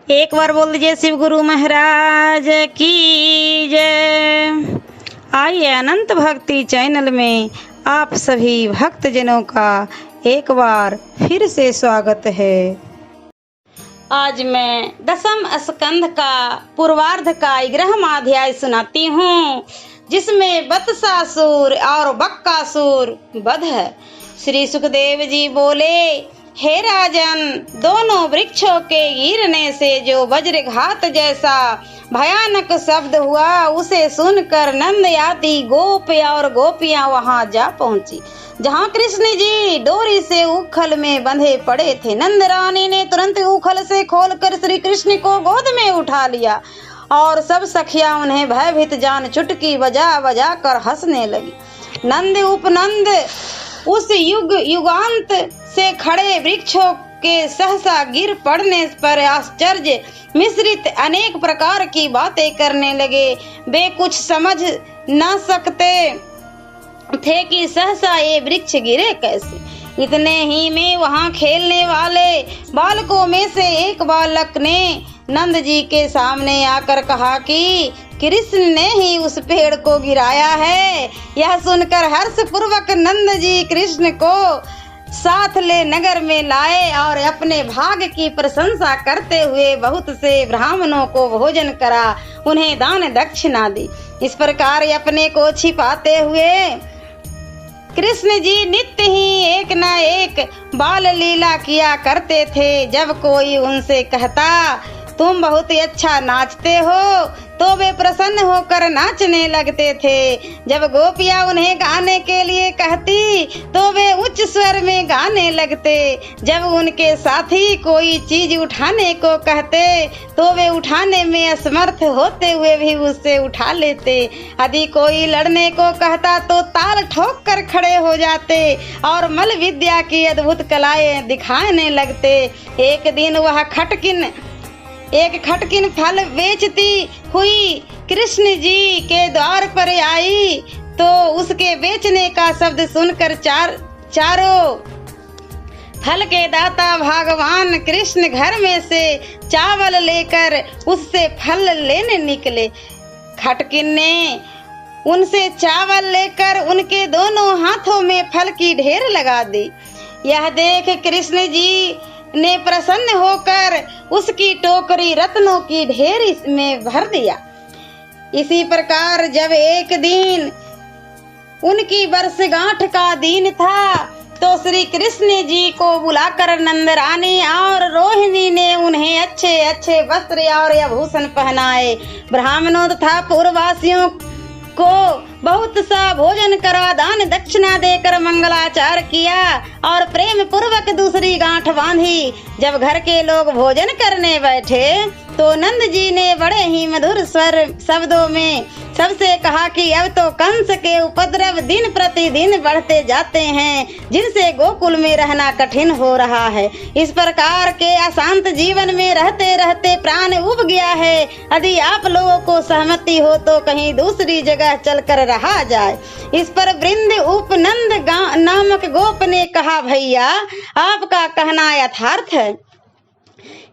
एक बार बोल दीजिए शिव गुरु महाराज की जय। आइए अनंत भक्ति चैनल में आप सभी भक्तजनों का एक बार फिर से स्वागत है। आज मैं दसम स्कंध का पूर्वार्ध का 11वां अध्याय सुनाती हूँ, जिसमें बत्सासुर और बक्कासुर वध है। श्री सुखदेव जी बोले, हे राजन, दोनों वृक्षों के गिरने से जो वज्रघात जैसा भयानक शब्द हुआ, उसे सुनकर नंद याती गोप और गोपियां वहां जा पहुंची, जहां कृष्ण जी डोरी से उखल में बंधे पड़े थे। नंद रानी ने तुरंत उखल से खोलकर श्री कृष्ण को गोद में उठा लिया और सब सखियां उन्हें भयभीत जान चुटकी बजा बजा कर हंसने लगी। नंद उपनंद उस युगांत से खड़े वृक्षों के सहसा गिर पड़ने पर आश्चर्य मिश्रित अनेक प्रकार की बातें करने लगे। वे कुछ समझ न सकते थे कि सहसा ये वृक्ष गिरे कैसे। इतने ही में वहां खेलने वाले बालकों में से एक बालक ने नंद जी के सामने आकर कहा कि कृष्ण ने ही उस पेड़ को गिराया है। यह सुनकर हर्ष पूर्वक नंद जी कृष्ण को साथ ले नगर में लाए और अपने भाग्य की प्रशंसा करते हुए बहुत से ब्राह्मणों को भोजन करा, उन्हें दान दक्षिणा दी। इस प्रकार अपने को छिपाते हुए कृष्ण जी नित्य ही एक न एक बाल लीला किया करते थे। जब कोई उनसे कहता, तुम बहुत ही अच्छा नाचते हो, तो वे प्रसन्न होकर नाचने लगते थे। जब गोपियां उन्हें गाने के लिए कहती, तो वे उच्च स्वर में गाने लगते। जब उनके साथी कोई चीज उठाने को कहते, तो वे उठाने में असमर्थ होते हुए भी उससे उठा लेते। यदि कोई लड़ने को कहता, तो ताल ठोक कर खड़े हो जाते और मल विद्या की अद्भुत कलाएं दिखाने लगते। एक दिन वह खटकिन फल बेचती हुई कृष्ण जी के द्वार पर आई, तो उसके बेचने का शब्द सुनकर चारों फल के दाता भगवान कृष्ण घर में से चावल लेकर उससे फल लेने निकले। खटकिन ने उनसे चावल लेकर उनके दोनों हाथों में फल की ढेर लगा दी। यह देख कृष्ण जी ने प्रसन्न होकर उसकी टोकरी रत्नों की ढेर में भर दिया। इसी प्रकार जब एक दिन उनकी वर्षगांठ का दिन था, तो श्री कृष्ण जी को बुलाकर नंद रानी और रोहिणी ने उन्हें अच्छे अच्छे वस्त्र और आभूषण पहनाए। ब्राह्मणों तथा पूर्ववासियों को बहुत सा भोजन करा, दान दक्षिणा देकर मंगलाचार किया और प्रेम पूर्वक दूसरी गांठ बांधी। जब घर के लोग भोजन करने बैठे, तो नंद जी ने बड़े ही मधुर स्वर शब्दों में सबसे कहा कि अब तो कंस के उपद्रव दिन प्रतिदिन बढ़ते जाते हैं, जिनसे गोकुल में रहना कठिन हो रहा है। इस प्रकार के अशांत जीवन में रहते रहते प्राण उब गया है। यदि आप लोगों को सहमति हो, तो कहीं दूसरी जगह चलकर रहा जाए। इस पर वृंद उपनंद नामक गोप ने कहा, भैया आपका कहना यथार्थ है,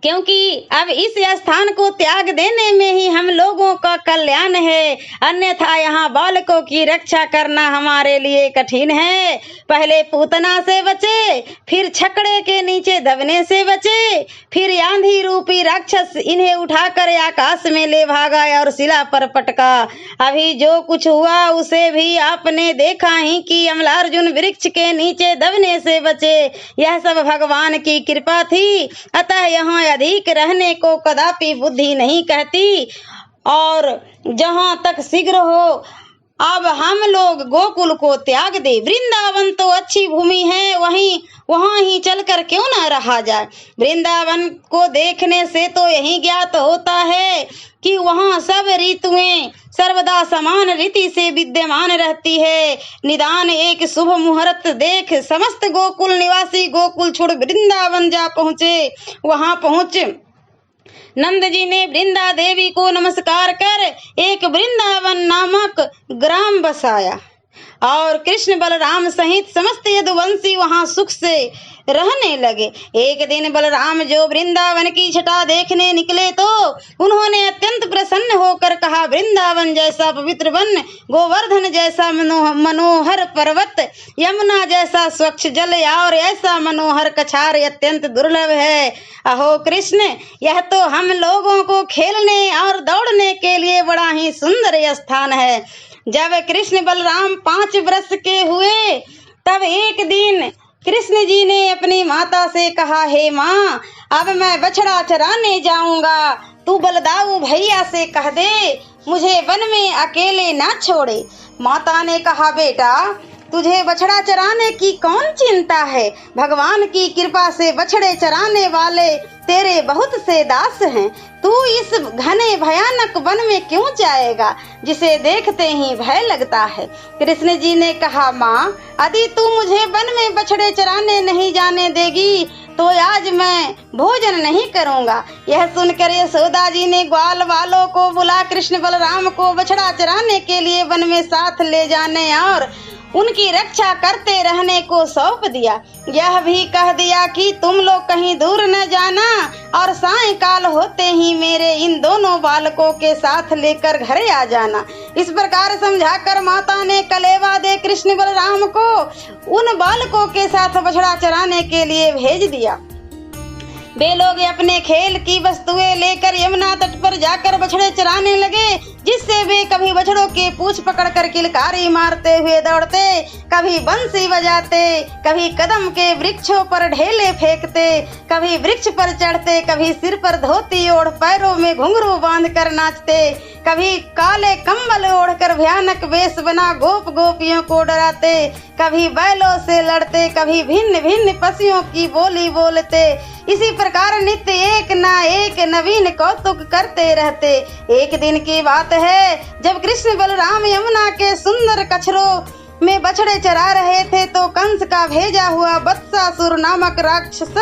क्योंकि अब इस स्थान को त्याग देने में ही हम लोगों का कल्याण है, अन्यथा यहाँ बालकों की रक्षा करना हमारे लिए कठिन है। पहले पूतना से बचे, फिर छकड़े के नीचे दबने से बचे, फिर आंधी रूपी राक्षस इन्हें उठाकर आकाश में ले भागा और शिला पर पटका। अभी जो कुछ हुआ उसे भी आपने देखा ही कि अमलार्जुन वृक्ष के नीचे दबने से बचे। यह सब भगवान की कृपा थी, अतः यहाँ अधिक रहने को कदापि बुद्धि नहीं कहती। और जहाँ तक शीघ्र हो, अब हम लोग गोकुल को त्याग दे। वृंदावन तो अच्छी भूमि है, वहाँ ही चलकर क्यों न रहा जाए। वृंदावन को देखने से तो यही ज्ञात होता है कि वहाँ सब ऋतुएं सर्वदा समान रीति से विद्यमान रहती है। निदान एक शुभ मुहूर्त देख समस्त गोकुल निवासी गोकुल छोड़ वृंदावन जा पहुँचे। वहाँ पहुँच नंद जी ने वृंदा देवी को नमस्कार कर एक वृंदावन नामक ग्राम बसाया और कृष्ण बलराम सहित समस्त यदुवंशी वहां सुख से रहने लगे। एक दिन बलराम जो वृंदावन की छटा देखने निकले तो उन्होंने अत्यंत प्रसन्न होकर कहा, वृंदावन जैसा पवित्र वन, गोवर्धन जैसा मनोहर पर्वत, यमुना जैसा स्वच्छ जल और ऐसा मनोहर कछार अत्यंत दुर्लभ है। अहो कृष्ण, यह तो हम लोगों को खेलने और दौड़ने के लिए बड़ा ही सुंदर स्थान है। जब कृष्ण बलराम 5 वर्ष के हुए तब एक दिन कृष्ण जी ने अपनी माता से कहा, हे माँ, अब मैं बछड़ा चराने जाऊंगा, तू बलदाऊ भैया से कह दे मुझे वन में अकेले ना छोड़े। माता ने कहा, बेटा तुझे बछड़ा चराने की कौन चिंता है, भगवान की कृपा से बछड़े चराने वाले तेरे बहुत से दास हैं, तू इस घने भयानक वन में क्यों जाएगा जिसे देखते ही भय लगता है। कृष्ण जी ने कहा, माँ, यदि तू मुझे वन में बछड़े चराने नहीं जाने देगी तो आज मैं भोजन नहीं करूंगा। यह सुनकर यशोदा जी ने ग्वाल वालों को बुला कृष्ण बलराम को बछड़ा चराने के लिए वन में साथ ले जाने और उनकी रक्षा करते रहने को सौंप दिया। यह भी कह दिया कि तुम लोग कहीं दूर न जाना और सायंकाल होते ही मेरे इन दोनों बालकों के साथ लेकर घरे आ जाना। इस प्रकार समझाकर माता ने कलेवा दे कृष्ण बलराम को उन बालकों के साथ बछड़ा चराने के लिए भेज दिया। वे लोग अपने खेल की वस्तुएं लेकर यमुना तट पर जाकर बछड़े चराने लगे, जिससे वे कभी बछड़ों की पूंछ पकड़कर किलकारी मारते हुए दौड़ते, कभी बंसी बजाते, कभी कदम के वृक्षों पर ढेले फेंकते, कभी वृक्ष पर चढ़ते, कभी सिर पर धोती ओढ़ पैरों में घुंघरू बांधकर नाचते, कभी काले कंबल ओढ़कर भयानक वेश बना गोप गोपियों को डराते, कभी बैलों से लड़ते, कभी भिन्न भिन्न पशुओं की बोली बोलते। इसी प्रकार नित्य एक ना एक नवीन कौतुक करते रहते। एक दिन की बात है, जब कृष्ण बलराम यमुना के सुंदर कछरों में बछड़े चरा रहे थे तो कंस का भेजा हुआ वत्सासुर नामक राक्षस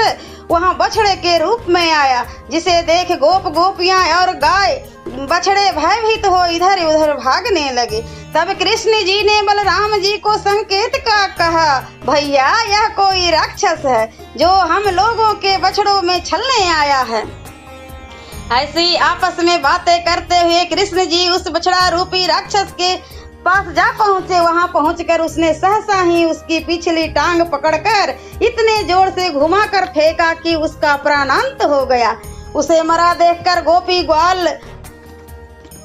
वहां बछड़े के रूप में आया, जिसे देख गोप गोपियां और गाय बछड़े भयभीत हो इधर उधर भागने लगे। तब कृष्ण जी ने बलराम जी को संकेत का कहा, भैया यह कोई राक्षस है जो हम लोगों के बछड़ों में छलने आया है। ऐसी आपस में बातें करते हुए कृष्ण जी उस बछड़ा रूपी राक्षस के पास जा पहुंचे। वहां पहुंचकर उसने सहसा ही उसकी पिछली टांग पकड़कर इतने जोर से घुमाकर फेंका कि उसका प्राणांत हो गया। उसे मरा देखकर गोपी ग्वाल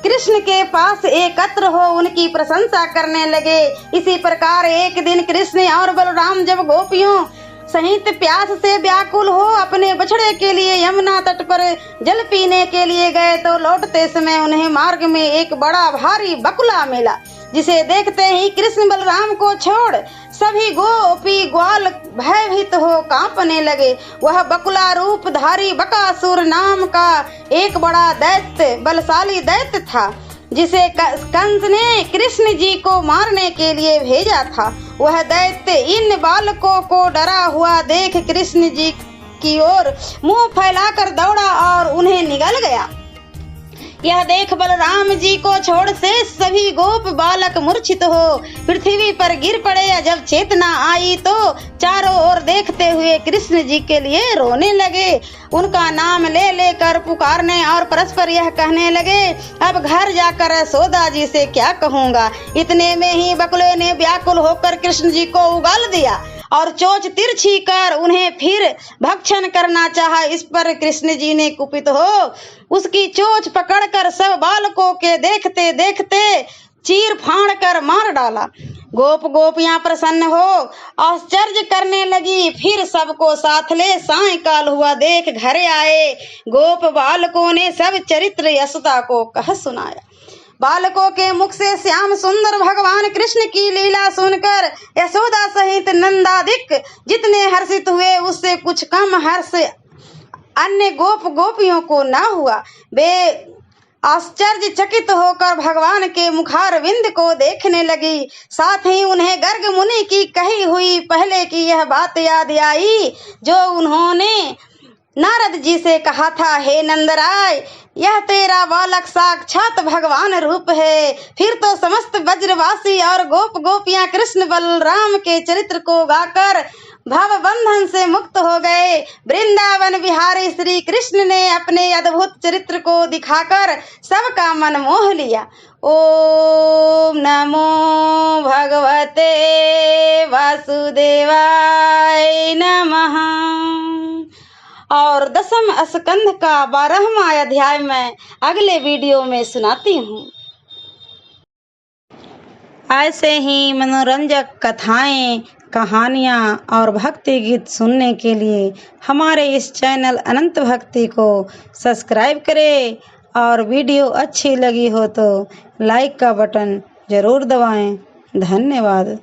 कृष्ण के पास एकत्र हो उनकी प्रशंसा करने लगे। इसी प्रकार एक दिन कृष्ण और बलराम जब गोपियों सहित प्यास से व्याकुल हो अपने बछड़े के लिए यमुना तट पर जल पीने के लिए गए तो लौटते समय उन्हें मार्ग में एक बड़ा भारी बकुला मिला, जिसे देखते ही कृष्ण बलराम को छोड़ सभी गोपी ग्वाल भयभीत हो कांपने लगे। वह बकुला रूपधारी बकासुर नाम का एक बड़ा दैत्य बलशाली दैत्य था, जिसे कंस ने कृष्ण जी को मारने के लिए भेजा था। वह दैत्य इन बालकों को डरा हुआ देख कृष्ण जी की ओर मुंह फैलाकर दौड़ा और उन्हें निगल गया। यह देख बलराम जी को छोड़ से सभी गोप बालक मूर्छित हो पृथ्वी पर गिर पड़े। जब चेतना आई तो चारों ओर देखते हुए कृष्ण जी के लिए रोने लगे, उनका नाम ले लेकर पुकारने और परस्पर यह कहने लगे, अब घर जाकर यशोदा जी से क्या कहूँगा। इतने में ही बकुले ने व्याकुल होकर कृष्ण जी को उगाल दिया और चोंच तिरछी कर उन्हें फिर भक्षण करना चाहा। इस पर कृष्ण जी ने कुपित हो उसकी चोंच पकड़कर सब बालकों के देखते देखते चीर फाड़ कर मार डाला। गोप गोपियां प्रसन्न हो आश्चर्य करने लगी। फिर सबको साथ ले सायंकाल हुआ देख घरे आए। गोप बालकों ने सब चरित्र यशोदा को कह सुनाया। बालकों के मुख से श्याम सुंदर भगवान कृष्ण की लीला सुनकर यशोदा सहित नंदादिक जितने हर्षित हुए उससे कुछ कम हर्ष अन्य गोप गोपियों को न हुआ। वे आश्चर्य चकित होकर भगवान के मुखारविंद को देखने लगी। साथ ही उन्हें गर्ग मुनि की कही हुई पहले की यह बात याद आई जो उन्होंने नारद जी से कहा था, हे नंदराय, यह तेरा बालक साक्षात भगवान रूप है। फिर तो समस्त ब्रजवासी और गोप गोपियां कृष्ण बलराम के चरित्र को गाकर भव बंधन से मुक्त हो गए। वृंदावन बिहारी श्री कृष्ण ने अपने अद्भुत चरित्र को दिखाकर सबका मन मोह लिया। ओम नमो भगवते वासुदेवाय नमः। और 10वें स्कंध का 12वां अध्याय मैं अगले वीडियो में सुनाती हूँ। ऐसे ही मनोरंजक कथाएं, कहानियाँ और भक्ति गीत सुनने के लिए हमारे इस चैनल अनंत भक्ति को सब्सक्राइब करें और वीडियो अच्छी लगी हो तो लाइक का बटन जरूर दबाएं। धन्यवाद।